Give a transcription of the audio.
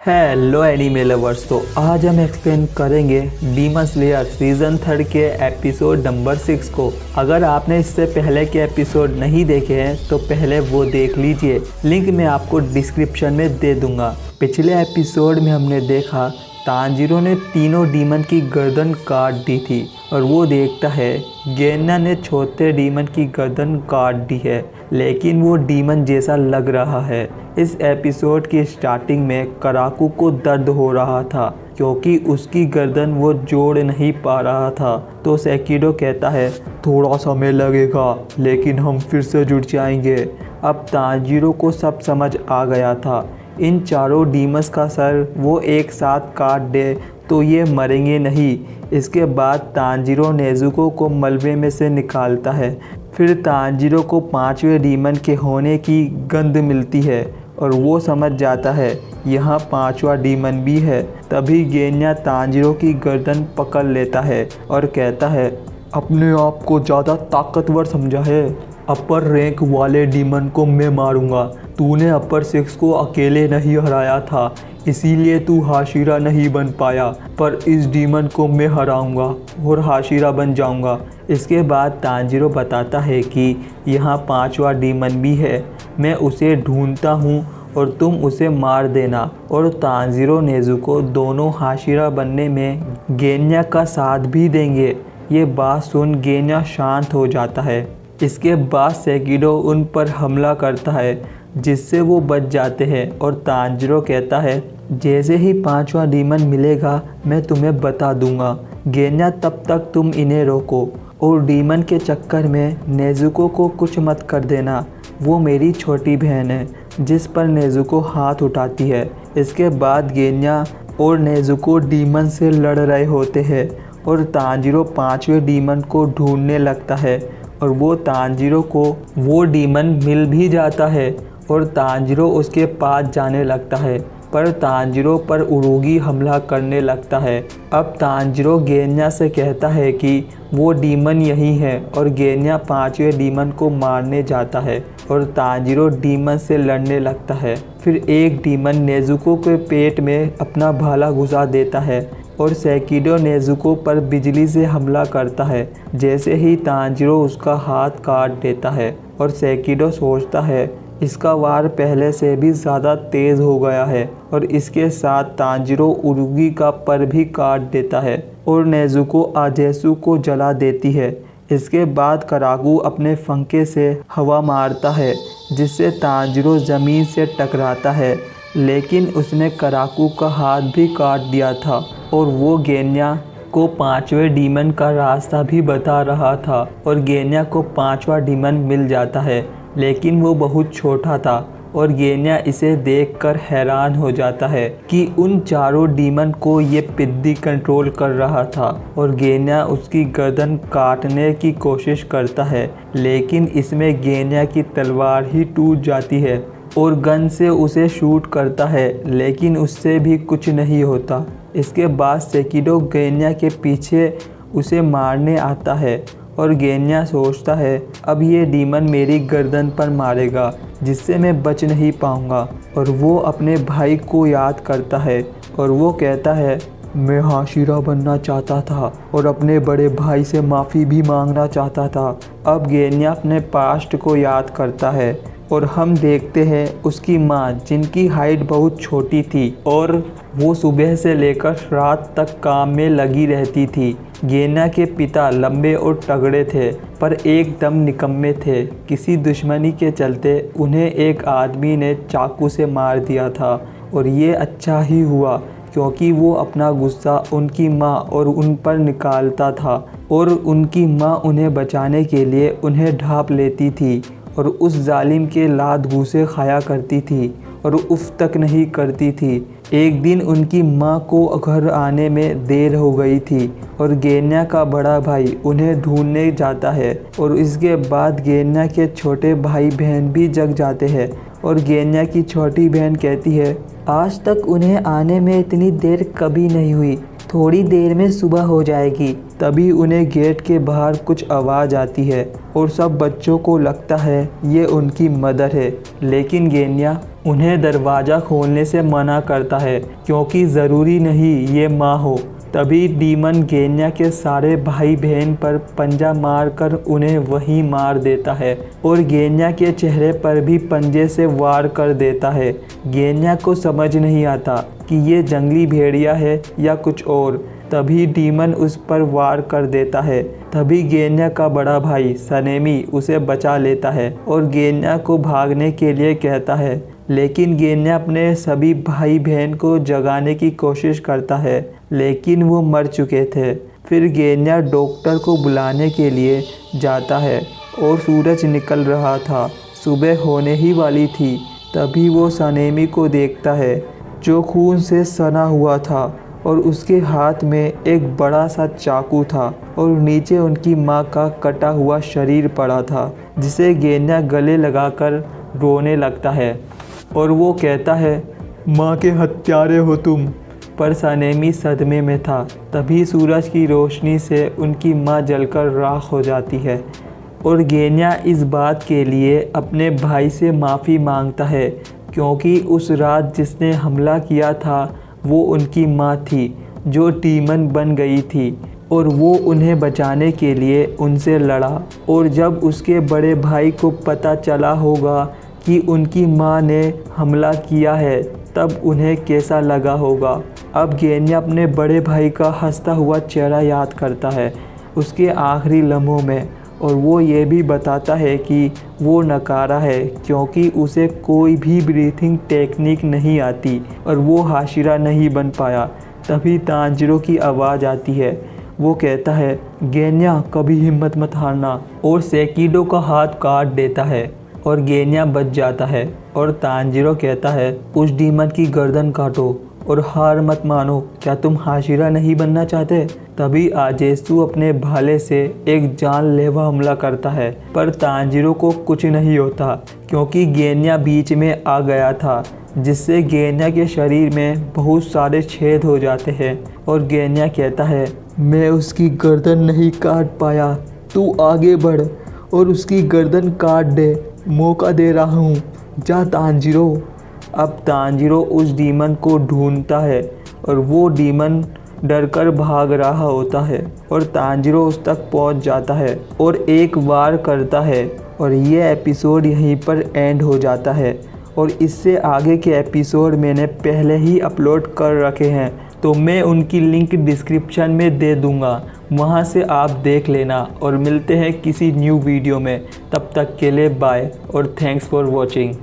Hello anime lovers. तो आज हम एक्सप्लेन करेंगे डीमन स्लेयर सीज़न 3 के एपिसोड नंबर 6 को। अगर आपने इससे पहले के एपिसोड नहीं देखे हैं तो पहले वो देख लीजिए, लिंक मैं आपको डिस्क्रिप्शन में दे दूंगा। पिछले एपिसोड में हमने देखा तांजीरो ने तीनों डीमन की गर्दन काट दी थी और वो देखता है गेन्ना ने चौथे डीमन की गर्दन काट दी है, लेकिन वो डीमन जैसा लग रहा है। इस एपिसोड की स्टार्टिंग में कराकू को दर्द हो रहा था क्योंकि उसकी गर्दन वो जोड़ नहीं पा रहा था। तो सेकिडो कहता है थोड़ा समय लगेगा लेकिन हम फिर से जुड़ जाएंगे। अब तांजीरो को सब समझ आ गया था, इन चारों डीमंस का सर वो एक साथ काट दे तो ये मरेंगे नहीं। इसके बाद तांजीरो नेजुको को मलबे में से निकालता है। फिर तांजीरो को 5वें डीमन के होने की गंध मिलती है और वो समझ जाता है यहाँ 5वां डीमन भी है। तभी गेन्या तांजीरो की गर्दन पकड़ लेता है और कहता है अपने आप को ज़्यादा ताकतवर समझा है, अपर रैंक वाले डीमन को मैं मारूंगा। तूने अपर 6 को अकेले नहीं हराया था, इसीलिए तू हाशिरा नहीं बन पाया, पर इस डीमन को मैं हराऊंगा और हाशिरा बन जाऊंगा। इसके बाद तांजीरो बताता है कि यहाँ 5वां डीमन भी है, मैं उसे ढूंढता हूँ और तुम उसे मार देना। और तांजीरो नेजुको दोनों हाशिरा बनने में गेन्या का साथ भी देंगे। ये बात सुन गेन्या शांत हो जाता है। इसके बाद सेकिडो उन पर हमला करता है जिससे वो बच जाते हैं और तांजीरो कहता है जैसे ही 5वां डीमन मिलेगा मैं तुम्हें बता दूंगा। गेन्या तब तक तुम इन्हें रोको और डीमन के चक्कर में नेजुको को कुछ मत कर देना, वो मेरी छोटी बहन है। जिस पर नेजुको हाथ उठाती है। इसके बाद गेन्या और नेजुको डीमन से लड़ रहे होते हैं और तांजीरो 5वें डीमन को ढूंढने लगता है और वो तांजीरो को वो डीमन मिल भी जाता है और तांजीरो उसके पास जाने लगता है, पर तांजीरो पर उरुगी हमला करने लगता है। अब तांजीरो गेन्या से कहता है कि वो डीमन यही है और गेन्या 5वें डीमन को मारने जाता है और तांजीरो डीमन से लड़ने लगता है। फिर एक डीमन नेजुको के पेट में अपना भाला घुसा देता है और सेकिडो नेजुको पर बिजली से हमला करता है। जैसे ही तांजीरो उसका हाथ काट देता है और सेकिडो सोचता है इसका वार पहले से भी ज़्यादा तेज़ हो गया है और इसके साथ तांजीरो उरुगी का पर भी काट देता है और नेजुको आजेसु को जला देती है। इसके बाद कराकू अपने फंके से हवा मारता है जिससे तांजीरो ज़मीन से टकराता है, लेकिन उसने कराकू का हाथ भी काट दिया था और वो गेन्या को 5वें डीमन का रास्ता भी बता रहा था और गेन्या को 5वां डीमन मिल जाता है, लेकिन वो बहुत छोटा था और गेन्या इसे देखकर हैरान हो जाता है कि उन चारों डीमन को ये पिद्दी कंट्रोल कर रहा था। और गेन्या उसकी गर्दन काटने की कोशिश करता है, लेकिन इसमें गेन्या की तलवार ही टूट जाती है और गन से उसे शूट करता है, लेकिन उससे भी कुछ नहीं होता। इसके बाद सेकिडो गेन्या के पीछे उसे मारने आता है और गेन्या सोचता है अब ये डीमन मेरी गर्दन पर मारेगा जिससे मैं बच नहीं पाऊंगा। और वो अपने भाई को याद करता है और वो कहता है मैं हाशिरा बनना चाहता था और अपने बड़े भाई से माफ़ी भी मांगना चाहता था। अब गेन्या अपने पास्ट को याद करता है और हम देखते हैं उसकी माँ जिनकी हाइट बहुत छोटी थी और वो सुबह से लेकर रात तक काम में लगी रहती थी। गेन्या के पिता लंबे और तगड़े थे पर एकदम निकम्मे थे। किसी दुश्मनी के चलते उन्हें एक आदमी ने चाकू से मार दिया था और ये अच्छा ही हुआ क्योंकि वो अपना गुस्सा उनकी माँ और उन पर निकालता था और उनकी माँ उन्हें बचाने के लिए उन्हें ढाँप लेती थी और उस जालिम के लात घूसे खाया करती थी और उफ तक नहीं करती थी। एक दिन उनकी माँ को घर आने में देर हो गई थी और गेन्या का बड़ा भाई उन्हें ढूंढने जाता है और इसके बाद गेन्या के छोटे भाई बहन भी जग जाते हैं और गेन्या की छोटी बहन कहती है आज तक उन्हें आने में इतनी देर कभी नहीं हुई, थोड़ी देर में सुबह हो जाएगी। तभी उन्हें गेट के बाहर कुछ आवाज़ आती है और सब बच्चों को लगता है ये उनकी मदर है, लेकिन गेन्या उन्हें दरवाज़ा खोलने से मना करता है क्योंकि ज़रूरी नहीं ये माँ हो। तभी डीमन गेन्या के सारे भाई बहन पर पंजा मारकर उन्हें वहीं मार देता है और गेन्या के चेहरे पर भी पंजे से वार कर देता है। गेन्या को समझ नहीं आता कि ये जंगली भेड़िया है या कुछ और। तभी डीमन उस पर वार कर देता है। तभी गेन्या का बड़ा भाई सनेमी उसे बचा लेता है और गेन्या को भागने के लिए कहता है, लेकिन गेन्या अपने सभी भाई बहन को जगाने की कोशिश करता है, लेकिन वो मर चुके थे। फिर गेन्या डॉक्टर को बुलाने के लिए जाता है और सूरज निकल रहा था, सुबह होने ही वाली थी। तभी वो सनेमी को देखता है जो खून से सना हुआ था और उसके हाथ में एक बड़ा सा चाकू था और नीचे उनकी माँ का कटा हुआ शरीर पड़ा था, जिसे गेन्या गले लगाकर रोने लगता है और वो कहता है, माँ के हत्यारे हो तुम। पर सनेमी सदमे में था। तभी सूरज की रोशनी से उनकी माँ जलकर राख हो जाती है और गेन्या इस बात के लिए अपने भाई से माफ़ी मांगता है क्योंकि उस रात जिसने हमला किया था वो उनकी माँ थी जो डीमन बन गई थी और वो उन्हें बचाने के लिए उनसे लड़ा। और जब उसके बड़े भाई को पता चला होगा कि उनकी माँ ने हमला किया है तब उन्हें कैसा लगा होगा। अब गेन्या अपने बड़े भाई का हंसता हुआ चेहरा याद करता है उसके आखिरी लम्हों में और वो ये भी बताता है कि वो नकारा है क्योंकि उसे कोई भी ब्रीथिंग टेक्निक नहीं आती और वो हाशिरा नहीं बन पाया। तभी तांजिरो की आवाज़ आती है। वो कहता है, गेन्या कभी हिम्मत मत हारना, और सेकिडो का हाथ काट देता है और गेन्या बच जाता है। और तांजिरो कहता है, उस डीमन की गर्दन काटो और हार मत मानो, क्या तुम हाशिरा नहीं बनना चाहते? तभी आजेसु अपने भाले से एक जानलेवा हमला करता है, पर तांजिरो को कुछ नहीं होता क्योंकि गेन्या बीच में आ गया था, जिससे गेन्या के शरीर में बहुत सारे छेद हो जाते हैं। और गेन्या कहता है, मैं उसकी गर्दन नहीं काट पाया, तू आगे बढ़ और उसकी गर्दन काट दे, मौका दे रहा हूँ, जा तांजिरो। अब तांजिरो उस डीमन को ढूंढता है और वो डीमन डरकर भाग रहा होता है और तांजिरो उस तक पहुंच जाता है और एक वार करता है और ये एपिसोड यहीं पर एंड हो जाता है। और इससे आगे के एपिसोड मैंने पहले ही अपलोड कर रखे हैं, तो मैं उनकी लिंक डिस्क्रिप्शन में दे दूंगा, वहां से आप देख लेना। और मिलते हैं किसी न्यू वीडियो में, तब तक के लिए बाय और थैंक्स फॉर वॉचिंग।